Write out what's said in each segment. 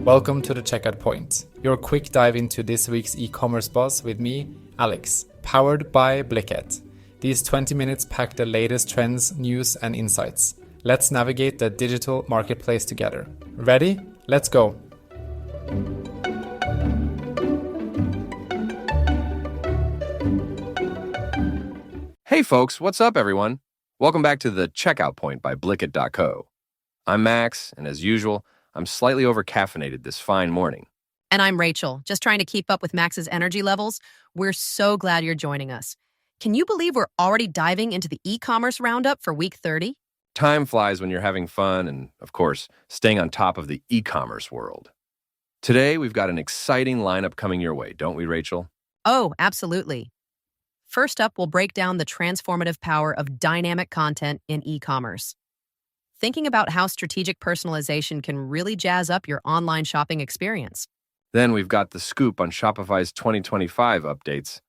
Welcome to the Checkout Point, your quick dive into this week's e-commerce buzz with me, Alex, powered by Blicket. These 20 minutes pack the latest trends, news, and insights. Let's navigate the digital marketplace together. Ready? Let's go! Hey folks, what's up everyone? Welcome back to the Checkout Point by Blicket.co. I'm Max, and as usual, I'm slightly over-caffeinated this fine morning. And I'm Rachel, just trying to keep up with Max's energy levels. We're so glad you're joining us. Can you believe we're already diving into the e-commerce roundup for week 30? Time flies when you're having fun and, of course, staying on top of the e-commerce world. Today, we've got an exciting lineup coming your way, don't we, Rachel? Oh, absolutely. First up, we'll break down the transformative power of dynamic content in e-commerce. Thinking about how strategic personalization can really jazz up your online shopping experience. Then we've got the scoop on Shopify's 2025 updates.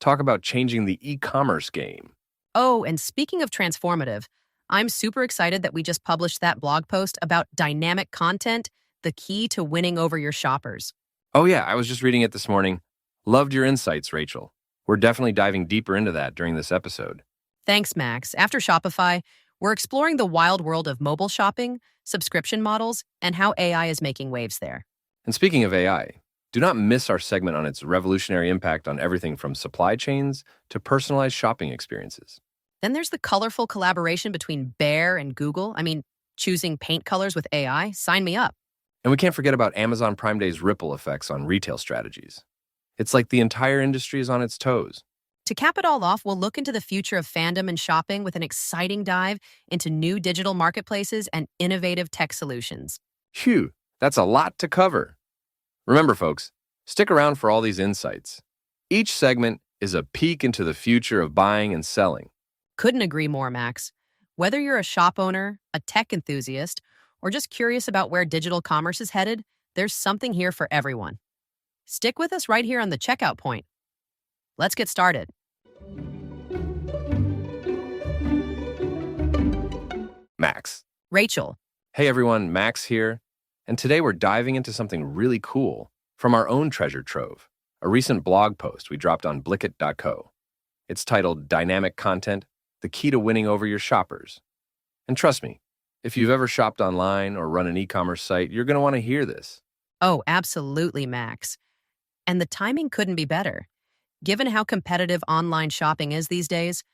Talk about changing the e-commerce game. Oh, and speaking of transformative, I'm super excited that we just published that blog post about dynamic content, the key to winning over your shoppers. Oh yeah, I was just reading it this morning. Loved your insights, Rachel. We're definitely diving deeper into that during this episode. Thanks, Max. After Shopify, we're exploring the wild world of mobile shopping, subscription models, and how AI is making waves there. And speaking of AI, do not miss our segment on its revolutionary impact on everything from supply chains to personalized shopping experiences. Then there's the colorful collaboration between Bear and Google. Choosing paint colors with AI. Sign me up. And we can't forget about Amazon Prime Day's ripple effects on retail strategies. It's like the entire industry is on its toes. To cap it all off, we'll look into the future of fandom and shopping with an exciting dive into new digital marketplaces and innovative tech solutions. Phew, that's a lot to cover. Remember, folks, stick around for all these insights. Each segment is a peek into the future of buying and selling. Couldn't agree more, Max. Whether you're a shop owner, a tech enthusiast, or just curious about where digital commerce is headed, there's something here for everyone. Stick with us right here on the Checkout Point. Let's get started. Max. Rachel. Hey everyone, Max here. And today we're diving into something really cool from our own treasure trove, a recent blog post we dropped on Blicket.co. It's titled Dynamic Content, the Key to Winning Over Your Shoppers. And trust me, if you've ever shopped online or run an e-commerce site, you're going to want to hear this. Oh, absolutely, Max. And the timing couldn't be better. Given how competitive online shopping is these days,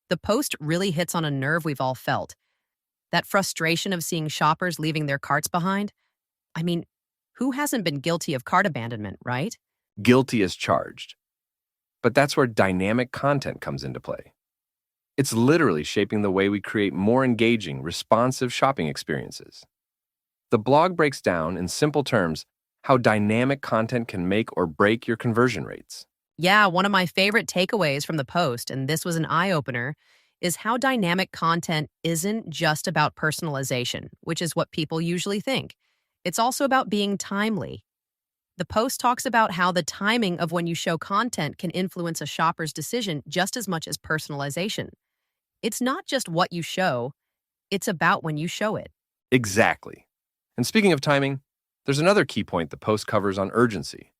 the post really hits on a nerve we've all felt. That frustration of seeing shoppers leaving their carts behind. Who hasn't been guilty of cart abandonment, right? Guilty as charged. But that's where dynamic content comes into play. It's literally shaping the way we create more engaging, responsive shopping experiences. The blog breaks down, in simple terms, how dynamic content can make or break your conversion rates. Yeah, one of my favorite takeaways from the post, and this was an eye-opener, is how dynamic content isn't just about personalization, which is what people usually think. It's also about being timely. The post talks about how the timing of when you show content can influence a shopper's decision just as much as personalization. It's not just what you show, it's about when you show it. Exactly. And speaking of timing, there's another key point the post covers on urgency,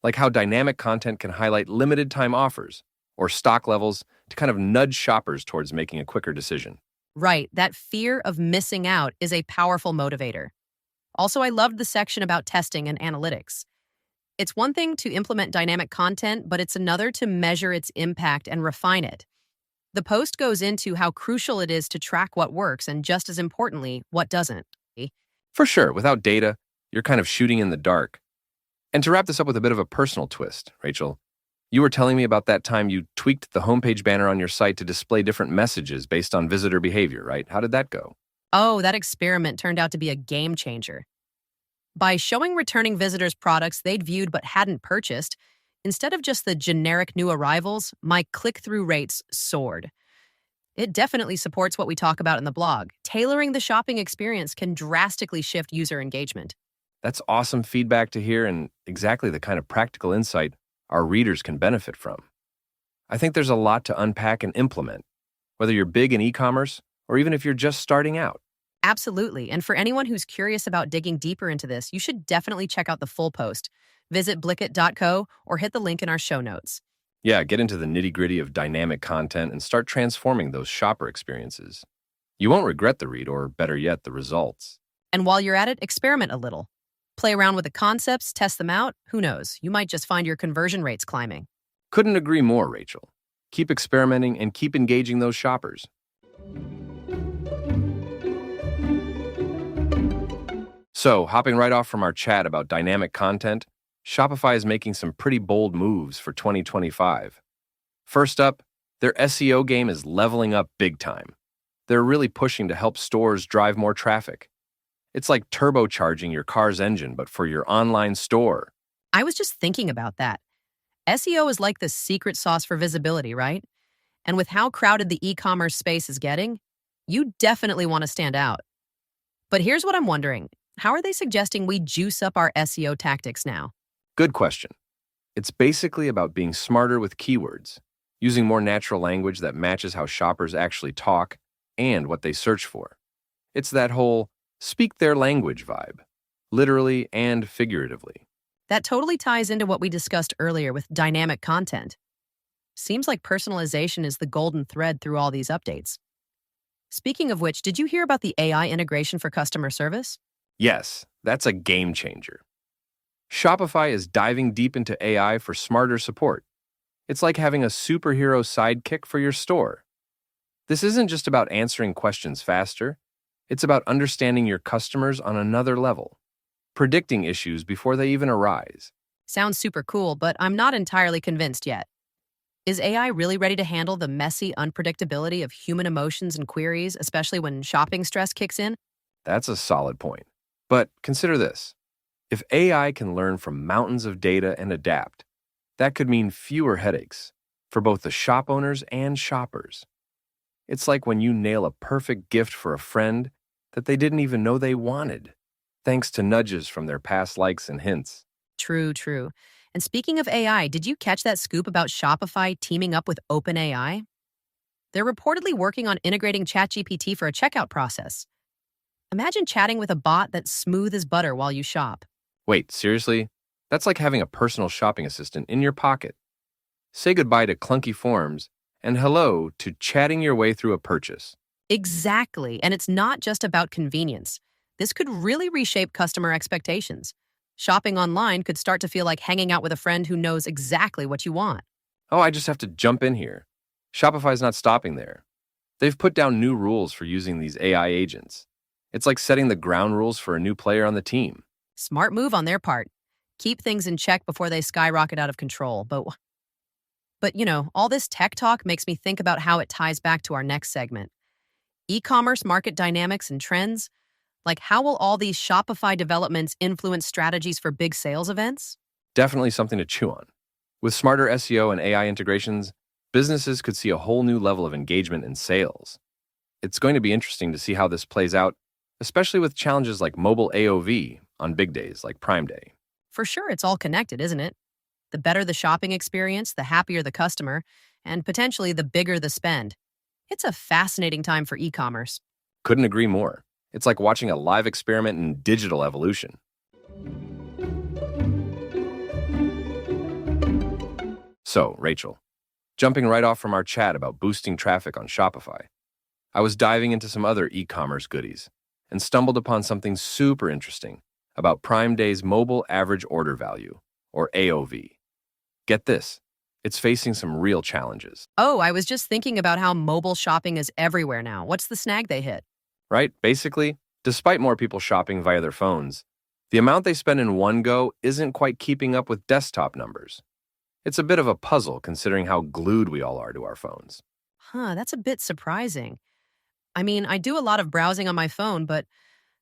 like how dynamic content can highlight limited time offers or stock levels to kind of nudge shoppers towards making a quicker decision. Right, that fear of missing out is a powerful motivator. Also, I loved the section about testing and analytics. It's one thing to implement dynamic content, but it's another to measure its impact and refine it. The post goes into how crucial it is to track what works and, just as importantly, what doesn't. For sure, without data, you're kind of shooting in the dark. And to wrap this up with a bit of a personal twist, Rachel, you were telling me about that time you tweaked the homepage banner on your site to display different messages based on visitor behavior, right? How did that go? Oh, that experiment turned out to be a game changer. By showing returning visitors products they'd viewed but hadn't purchased, instead of just the generic new arrivals, my click-through rates soared. It definitely supports what we talk about in the blog. Tailoring the shopping experience can drastically shift user engagement. That's awesome feedback to hear and exactly the kind of practical insight our readers can benefit from. I think there's a lot to unpack and implement, whether you're big in e-commerce or even if you're just starting out. Absolutely. And for anyone who's curious about digging deeper into this, you should definitely check out the full post. Visit blicket.co or hit the link in our show notes. Yeah, get into the nitty-gritty of dynamic content and start transforming those shopper experiences. You won't regret the read, or better yet, the results. And while you're at it, experiment a little. Play around with the concepts, test them out. Who knows? You might just find your conversion rates climbing. Couldn't agree more, Rachel. Keep experimenting and keep engaging those shoppers. So, hopping right off from our chat about dynamic content, Shopify is making some pretty bold moves for 2025. First up, their SEO game is leveling up big time. They're really pushing to help stores drive more traffic. It's like turbocharging your car's engine, but for your online store. I was just thinking about that. SEO is like the secret sauce for visibility, right? And with how crowded the e-commerce space is getting, you definitely want to stand out. But here's what I'm wondering. How are they suggesting we juice up our SEO tactics now? Good question. It's basically about being smarter with keywords, using more natural language that matches how shoppers actually talk and what they search for. It's that whole speak their language vibe, literally and figuratively. That totally ties into what we discussed earlier with dynamic content. Seems like personalization is the golden thread through all these updates. Speaking of which, did you hear about the AI integration for customer service? Yes, that's a game changer. Shopify is diving deep into AI for smarter support. It's like having a superhero sidekick for your store. This isn't just about answering questions faster. It's about understanding your customers on another level, predicting issues before they even arise. Sounds super cool, but I'm not entirely convinced yet. Is AI really ready to handle the messy unpredictability of human emotions and queries, especially when shopping stress kicks in? That's a solid point. But consider this. If AI can learn from mountains of data and adapt, that could mean fewer headaches for both the shop owners and shoppers. It's like when you nail a perfect gift for a friend that they didn't even know they wanted, thanks to nudges from their past likes and hints. True, true. And speaking of AI, did you catch that scoop about Shopify teaming up with OpenAI? They're reportedly working on integrating ChatGPT for a checkout process. Imagine chatting with a bot that's smooth as butter while you shop. Wait, seriously? That's like having a personal shopping assistant in your pocket. Say goodbye to clunky forms and hello to chatting your way through a purchase. Exactly. And it's not just about convenience. This could really reshape customer expectations. Shopping online could start to feel like hanging out with a friend who knows exactly what you want. Oh, I just have to jump in here. Shopify's not stopping there. They've put down new rules for using these AI agents. It's like setting the ground rules for a new player on the team. Smart move on their part. Keep things in check before they skyrocket out of control. But all this tech talk makes me think about how it ties back to our next segment. E-commerce market dynamics and trends. Like, how will all these Shopify developments influence strategies for big sales events? Definitely something to chew on. With smarter SEO and AI integrations, businesses could see a whole new level of engagement and sales. It's going to be interesting to see how this plays out, especially with challenges like mobile AOV on big days like Prime Day. For sure, it's all connected, isn't it? The better the shopping experience, the happier the customer, and potentially the bigger the spend. It's a fascinating time for e-commerce. Couldn't agree more. It's like watching a live experiment in digital evolution. So, Rachel, jumping right off from our chat about boosting traffic on Shopify, I was diving into some other e-commerce goodies and stumbled upon something super interesting about Prime Day's mobile average order value, or AOV. Get this, it's facing some real challenges. Oh, I was just thinking about how mobile shopping is everywhere now. What's the snag they hit? Right? Basically, despite more people shopping via their phones, the amount they spend in one go isn't quite keeping up with desktop numbers. It's a bit of a puzzle considering how glued we all are to our phones. That's a bit surprising. I mean, I do a lot of browsing on my phone, but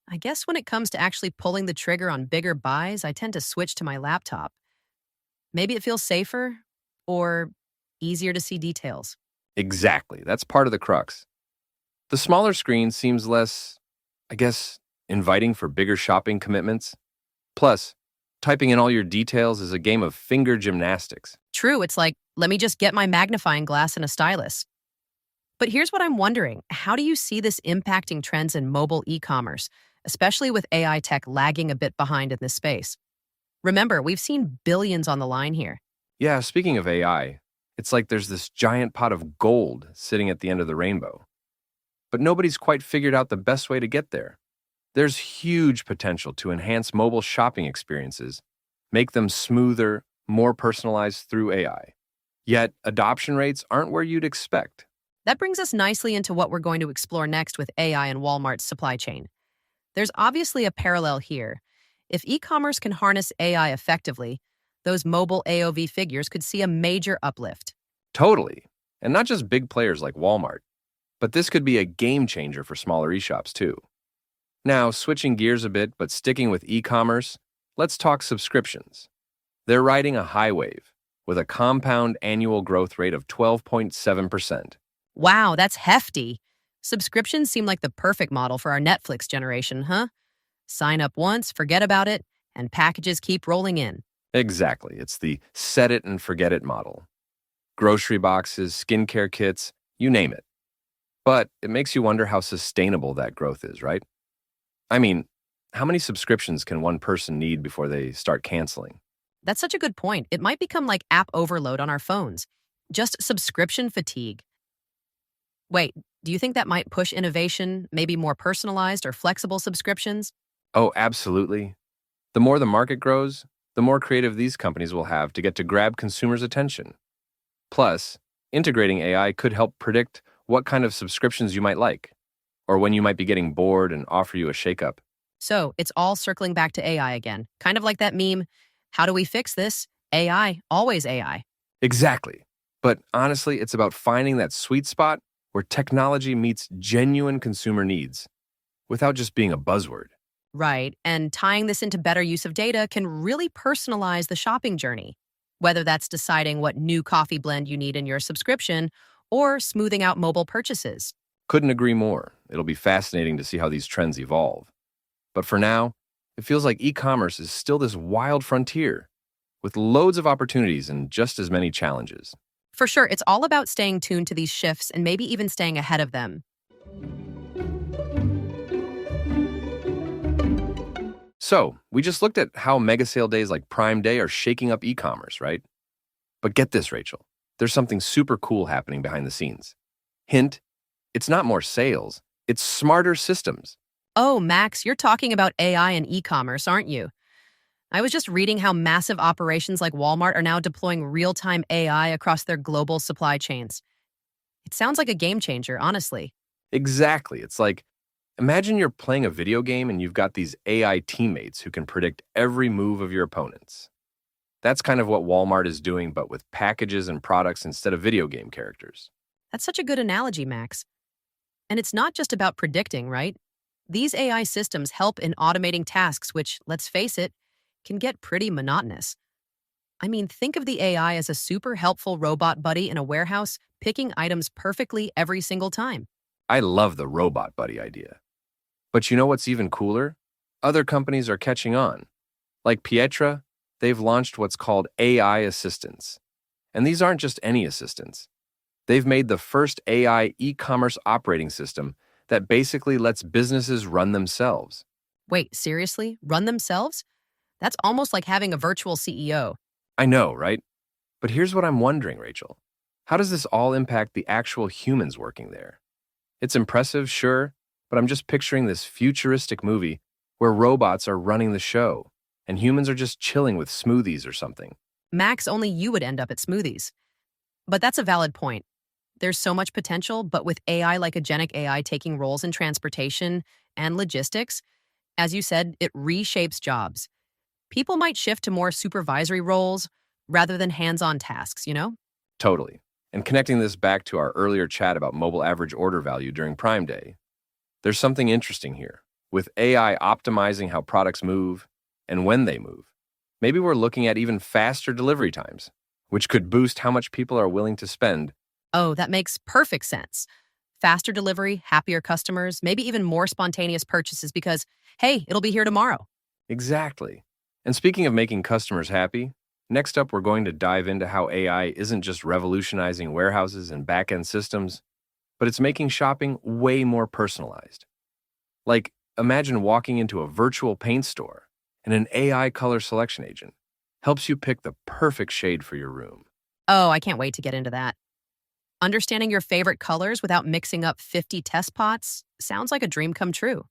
I guess when it comes to actually pulling the trigger on bigger buys, I tend to switch to my laptop. Maybe it feels safer or easier to see details. Exactly. That's part of the crux. The smaller screen seems less, inviting for bigger shopping commitments. Plus, typing in all your details is a game of finger gymnastics. True, it's like, let me just get my magnifying glass and a stylus. But here's what I'm wondering. How do you see this impacting trends in mobile e-commerce, especially with AI tech lagging a bit behind in this space? Remember, we've seen billions on the line here. Yeah, speaking of AI, it's like there's this giant pot of gold sitting at the end of the rainbow. But nobody's quite figured out the best way to get there. There's huge potential to enhance mobile shopping experiences, make them smoother, more personalized through AI. Yet, adoption rates aren't where you'd expect. That brings us nicely into what we're going to explore next with AI and Walmart's supply chain. There's obviously a parallel here. If e-commerce can harness AI effectively, those mobile AOV figures could see a major uplift. Totally. And not just big players like Walmart, but this could be a game changer for smaller e-shops too. Now, switching gears a bit, but sticking with e-commerce, let's talk subscriptions. They're riding a high wave with a compound annual growth rate of 12.7%. Wow, that's hefty. Subscriptions seem like the perfect model for our Netflix generation, huh? Sign up once, forget about it, and packages keep rolling in. Exactly. It's the set it and forget it model. Grocery boxes, skincare kits, you name it. But it makes you wonder how sustainable that growth is, right? I mean, how many subscriptions can one person need before they start canceling? That's such a good point. It might become like app overload on our phones. Just subscription fatigue. Wait, do you think that might push innovation, maybe more personalized or flexible subscriptions? Oh, absolutely. The more the market grows, the more creative these companies will have to get to grab consumers' attention. Plus, integrating AI could help predict what kind of subscriptions you might like, or when you might be getting bored and offer you a shakeup. So it's all circling back to AI again. Kind of like that meme, how do we fix this? AI, always AI. Exactly. But honestly, it's about finding that sweet spot where technology meets genuine consumer needs without just being a buzzword. Right, and tying this into better use of data can really personalize the shopping journey, whether that's deciding what new coffee blend you need in your subscription or smoothing out mobile purchases. Couldn't agree more. It'll be fascinating to see how these trends evolve. But for now, it feels like e-commerce is still this wild frontier with loads of opportunities and just as many challenges. For sure, it's all about staying tuned to these shifts and maybe even staying ahead of them. So, we just looked at how mega sale days like Prime Day are shaking up e-commerce, right? But get this, Rachel. There's something super cool happening behind the scenes. Hint, it's not more sales, it's smarter systems. Oh, Max, you're talking about AI and e-commerce, aren't you? I was just reading how massive operations like Walmart are now deploying real-time AI across their global supply chains. It sounds like a game changer, honestly. Exactly. It's like, imagine you're playing a video game and you've got these AI teammates who can predict every move of your opponents. That's kind of what Walmart is doing, but with packages and products instead of video game characters. That's such a good analogy, Max. And it's not just about predicting, right? These AI systems help in automating tasks, which, let's face it, can get pretty monotonous. I mean, think of the AI as a super helpful robot buddy in a warehouse, picking items perfectly every single time. I love the robot buddy idea. But you know what's even cooler? Other companies are catching on. Like Pietra, they've launched what's called AI assistants. And these aren't just any assistants. They've made the first AI e-commerce operating system that basically lets businesses run themselves. Wait, seriously? Run themselves? That's almost like having a virtual CEO. I know, right? But here's what I'm wondering, Rachel. How does this all impact the actual humans working there? It's impressive, sure, but I'm just picturing this futuristic movie where robots are running the show and humans are just chilling with smoothies or something. Max, only you would end up at smoothies. But that's a valid point. There's so much potential, but with AI like agentic AI taking roles in transportation and logistics, as you said, it reshapes jobs. People might shift to more supervisory roles rather than hands-on tasks, you know? Totally. And connecting this back to our earlier chat about mobile average order value during Prime Day, there's something interesting here. With AI optimizing how products move and when they move, maybe we're looking at even faster delivery times, which could boost how much people are willing to spend. Oh, that makes perfect sense. Faster delivery, happier customers, maybe even more spontaneous purchases because, hey, it'll be here tomorrow. Exactly. And speaking of making customers happy, next up we're going to dive into how AI isn't just revolutionizing warehouses and back-end systems, but it's making shopping way more personalized. Like, imagine walking into a virtual paint store and an AI color selection agent helps you pick the perfect shade for your room. Oh, I can't wait to get into that. Understanding your favorite colors without mixing up 50 test pots sounds like a dream come true.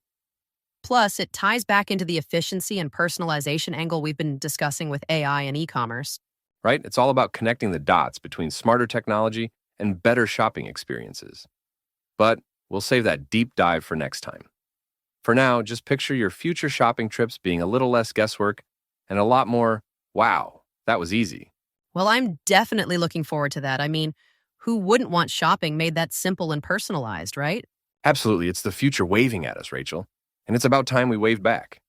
Plus, it ties back into the efficiency and personalization angle we've been discussing with AI and e-commerce. Right? It's all about connecting the dots between smarter technology and better shopping experiences. But we'll save that deep dive for next time. For now, just picture your future shopping trips being a little less guesswork and a lot more, wow, that was easy. Well, I'm definitely looking forward to that. I mean, who wouldn't want shopping made that simple and personalized, right? Absolutely, it's the future waving at us, Rachel. And it's about time we waved back.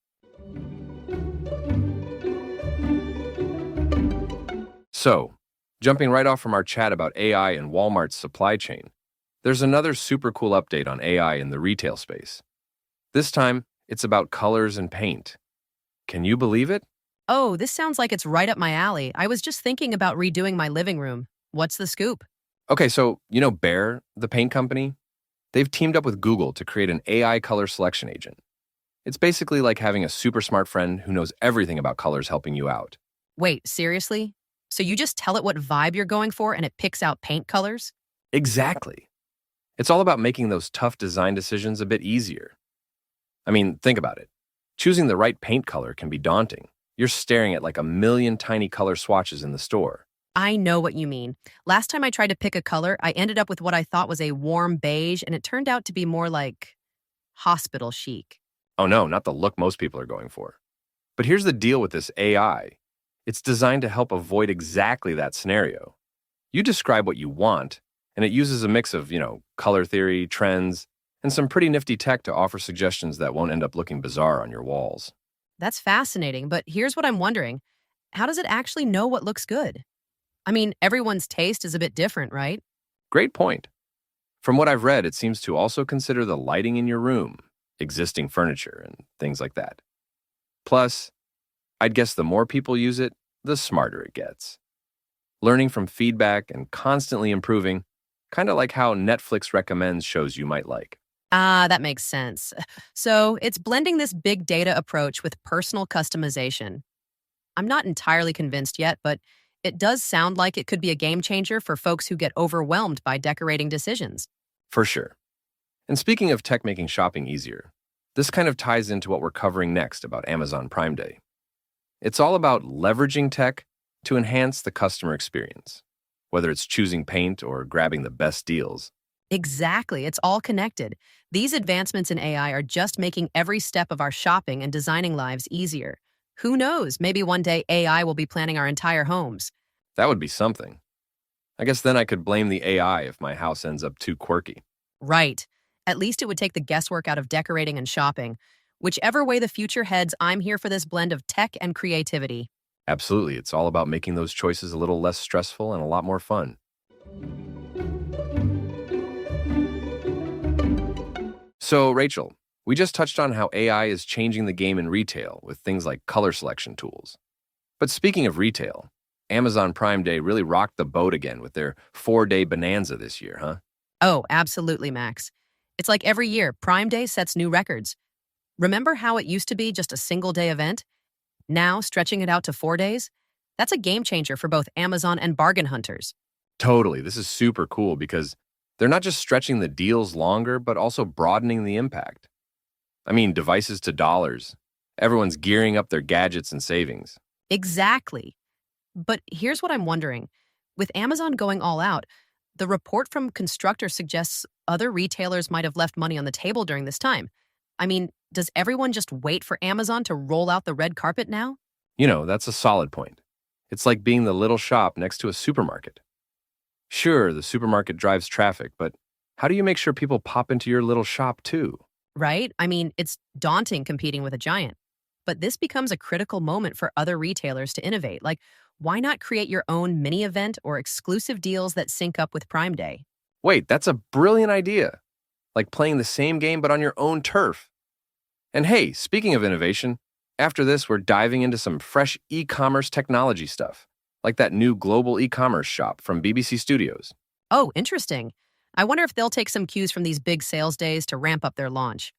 So, jumping right off from our chat about AI and Walmart's supply chain, there's another super cool update on AI in the retail space. This time, it's about colors and paint. Can you believe it? Oh, this sounds like it's right up my alley. I was just thinking about redoing my living room. What's the scoop? Okay, so you know Behr, the paint company? They've teamed up with Google to create an AI color selection agent. It's basically like having a super smart friend who knows everything about colors helping you out. Wait, seriously? So you just tell it what vibe you're going for and it picks out paint colors? Exactly. It's all about making those tough design decisions a bit easier. I mean, think about it. Choosing the right paint color can be daunting. You're staring at like a million tiny color swatches in the store. I know what you mean. Last time I tried to pick a color, I ended up with what I thought was a warm beige, and it turned out to be more like hospital chic. Oh no, not the look most people are going for. But here's the deal with this AI. It's designed to help avoid exactly that scenario. You describe what you want, and it uses a mix of, color theory, trends, and some pretty nifty tech to offer suggestions that won't end up looking bizarre on your walls. That's fascinating, but here's what I'm wondering. How does it actually know what looks good? I mean, everyone's taste is a bit different, right? Great point. From what I've read, it seems to also consider the lighting in your room, existing furniture, and things like that. Plus, I'd guess the more people use it, the smarter it gets. Learning from feedback and constantly improving, kind of like how Netflix recommends shows you might like. Ah, that makes sense. So it's blending this big data approach with personal customization. I'm not entirely convinced yet, but it does sound like it could be a game changer for folks who get overwhelmed by decorating decisions. For sure. And speaking of tech making shopping easier, this kind of ties into what we're covering next about Amazon Prime Day. It's all about leveraging tech to enhance the customer experience, whether it's choosing paint or grabbing the best deals. Exactly. It's all connected. These advancements in AI are just making every step of our shopping and designing lives easier. Who knows? Maybe one day AI will be planning our entire homes. That would be something. I guess then I could blame the AI if my house ends up too quirky. Right. At least it would take the guesswork out of decorating and shopping. Whichever way the future heads, I'm here for this blend of tech and creativity. Absolutely. It's all about making those choices a little less stressful and a lot more fun. So, Rachel, we just touched on how AI is changing the game in retail with things like color selection tools. But speaking of retail, Amazon Prime Day really rocked the boat again with their 4-day bonanza this year, huh? Oh, absolutely, Max. It's like every year, Prime Day sets new records. Remember how it used to be just a single-day event? Now, stretching it out to 4 days? That's a game changer for both Amazon and bargain hunters. Totally. This is super cool because they're not just stretching the deals longer, but also broadening the impact. I mean, devices to dollars. Everyone's gearing up their gadgets and savings. Exactly. But here's what I'm wondering. With Amazon going all out, the report from Constructor suggests other retailers might have left money on the table during this time. I mean, does everyone just wait for Amazon to roll out the red carpet now? That's a solid point. It's like being the little shop next to a supermarket. Sure, the supermarket drives traffic, but how do you make sure people pop into your little shop too? Right? I mean, it's daunting competing with a giant. But this becomes a critical moment for other retailers to innovate. Like, why not create your own mini event or exclusive deals that sync up with Prime Day? Wait, that's a brilliant idea. Like playing the same game but on your own turf. And hey, speaking of innovation, after this, we're diving into some fresh e-commerce technology stuff, like that new global e-commerce shop from BBC Studios. Oh, interesting. I wonder if they'll take some cues from these big sales days to ramp up their launch.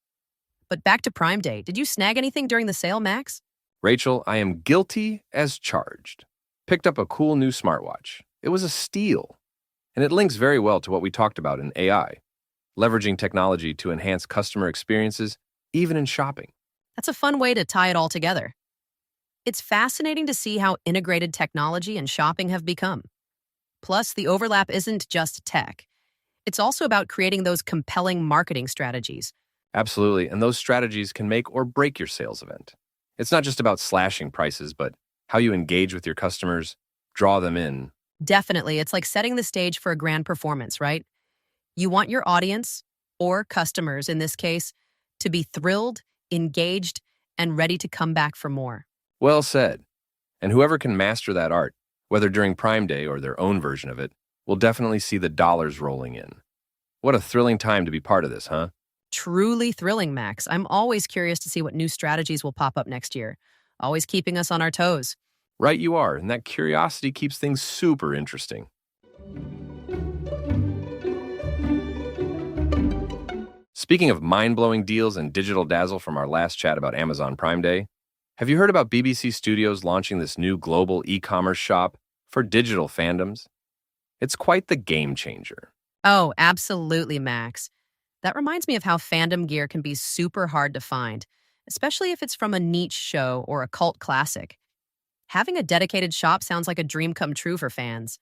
But back to Prime Day, did you snag anything during the sale, Max? Rachel, I am guilty as charged. Picked up a cool new smartwatch. It was a steal. And it links very well to what we talked about in AI, leveraging technology to enhance customer experiences, even in shopping. That's a fun way to tie it all together. It's fascinating to see how integrated technology and shopping have become. Plus, the overlap isn't just tech. It's also about creating those compelling marketing strategies. Absolutely, and those strategies can make or break your sales event. It's not just about slashing prices, but how you engage with your customers, draw them in. Definitely, it's like setting the stage for a grand performance, right? You want your audience, or customers in this case, to be thrilled, engaged, and ready to come back for more. Well said. And whoever can master that art, whether during Prime Day or their own version of it, will definitely see the dollars rolling in. What a thrilling time to be part of this, huh? Truly thrilling, Max. I'm always curious to see what new strategies will pop up next year, always keeping us on our toes. Right you are, and that curiosity keeps things super interesting. Speaking of mind-blowing deals and digital dazzle from our last chat about Amazon Prime Day, have you heard about BBC Studios launching this new global e-commerce shop for digital fandoms? It's quite the game changer. Oh, absolutely, Max. That reminds me of how fandom gear can be super hard to find, especially if it's from a niche show or a cult classic. Having a dedicated shop sounds like a dream come true for fans.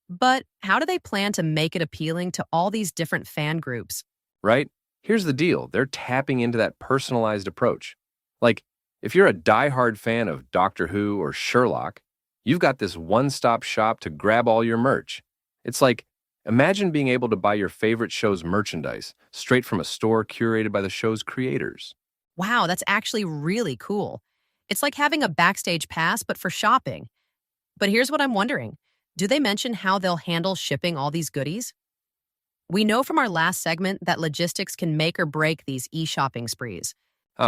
But how do they plan to make it appealing to all these different fan groups? Right? Here's the deal. They're tapping into that personalized approach. Like, if you're a diehard fan of Doctor Who or Sherlock, you've got this one-stop shop to grab all your merch. It's like, imagine being able to buy your favorite show's merchandise straight from a store curated by the show's creators. Wow, that's actually really cool. It's like having a backstage pass, but for shopping. But here's what I'm wondering. Do they mention how they'll handle shipping all these goodies? We know from our last segment that logistics can make or break these e-shopping sprees.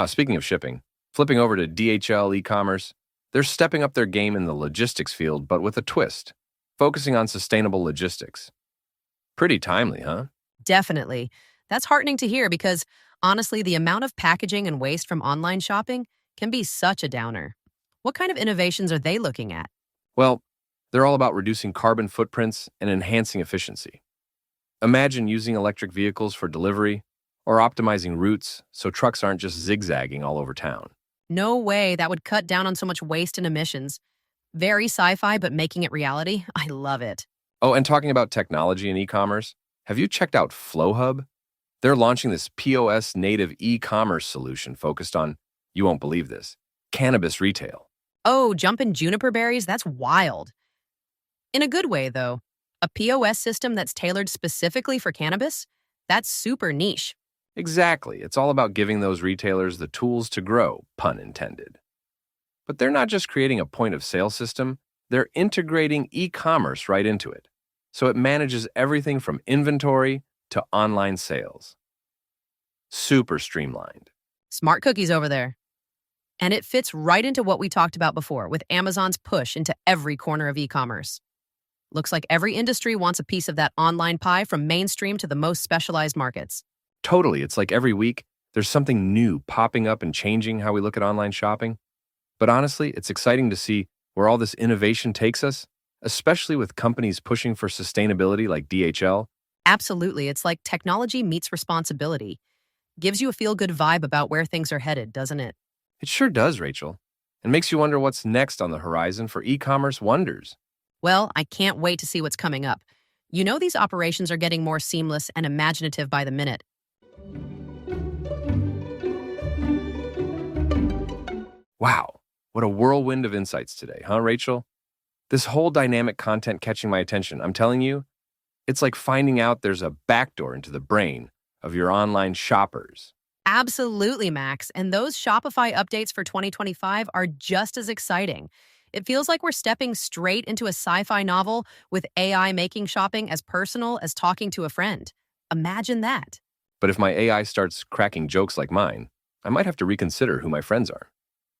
Speaking of shipping, flipping over to DHL eCommerce, they're stepping up their game in the logistics field, but with a twist, focusing on sustainable logistics. Pretty timely, huh? Definitely. That's heartening to hear because, honestly, the amount of packaging and waste from online shopping can be such a downer. What kind of innovations are they looking at? Well, they're all about reducing carbon footprints and enhancing efficiency. Imagine using electric vehicles for delivery or optimizing routes so trucks aren't just zigzagging all over town. No way, that would cut down on so much waste and emissions. Very sci-fi, but making it reality. I love it. Oh, and talking about technology and e-commerce, have you checked out FlowHub? They're launching this POS native e-commerce solution focused on, you won't believe this, cannabis retail. Oh, jumpin' juniper berries? That's wild. In a good way, though. A POS system that's tailored specifically for cannabis? That's super niche. Exactly. It's all about giving those retailers the tools to grow, pun intended. But they're not just creating a point of sale system, they're integrating e-commerce right into it. So it manages everything from inventory to online sales. Super streamlined. Smart cookies over there. And it fits right into what we talked about before with Amazon's push into every corner of e-commerce. Looks like every industry wants a piece of that online pie from mainstream to the most specialized markets. Totally. It's like every week, there's something new popping up and changing how we look at online shopping. But honestly, it's exciting to see where all this innovation takes us, especially with companies pushing for sustainability like DHL. Absolutely. It's like technology meets responsibility. Gives you a feel-good vibe about where things are headed, doesn't it? It sure does, Rachel. And makes you wonder what's next on the horizon for e-commerce wonders. Well, I can't wait to see what's coming up. You know these operations are getting more seamless and imaginative by the minute. Wow, what a whirlwind of insights today, huh, Rachel? This whole dynamic content catching my attention, I'm telling you, it's like finding out there's a backdoor into the brain of your online shoppers. Absolutely, Max. And those Shopify updates for 2025 are just as exciting. It feels like we're stepping straight into a sci-fi novel with AI making shopping as personal as talking to a friend. Imagine that. But if my AI starts cracking jokes like mine, I might have to reconsider who my friends are.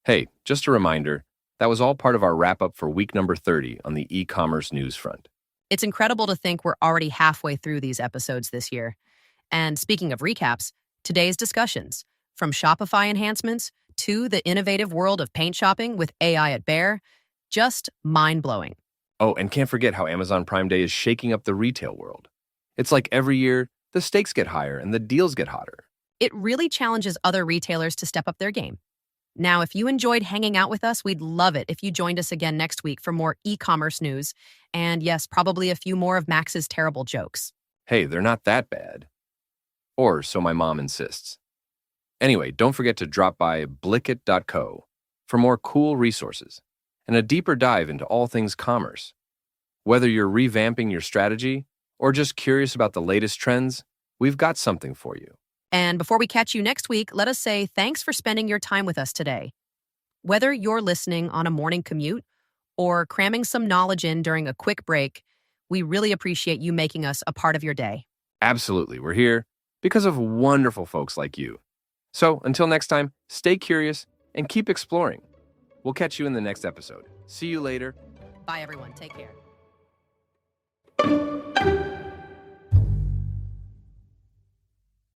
Hey, just a reminder, that was all part of our wrap-up for week number 30 on the e-commerce news front. It's incredible to think we're already halfway through these episodes this year. And speaking of recaps, today's discussions, from Shopify enhancements to the innovative world of paint shopping with AI at Bear, just mind-blowing. Oh, and can't forget how Amazon Prime Day is shaking up the retail world. It's like every year, the stakes get higher and the deals get hotter. It really challenges other retailers to step up their game. Now, if you enjoyed hanging out with us, we'd love it if you joined us again next week for more e-commerce news. And yes, probably a few more of Max's terrible jokes. Hey, they're not that bad. Or so my mom insists. Anyway, don't forget to drop by blicket.co for more cool resources and a deeper dive into all things commerce. Whether you're revamping your strategy or just curious about the latest trends, we've got something for you. And before we catch you next week, let us say thanks for spending your time with us today. Whether you're listening on a morning commute or cramming some knowledge in during a quick break, we really appreciate you making us a part of your day. Absolutely, we're here because of wonderful folks like you. So until next time, stay curious and keep exploring. We'll catch you in the next episode. See you later. Bye, everyone. Take care.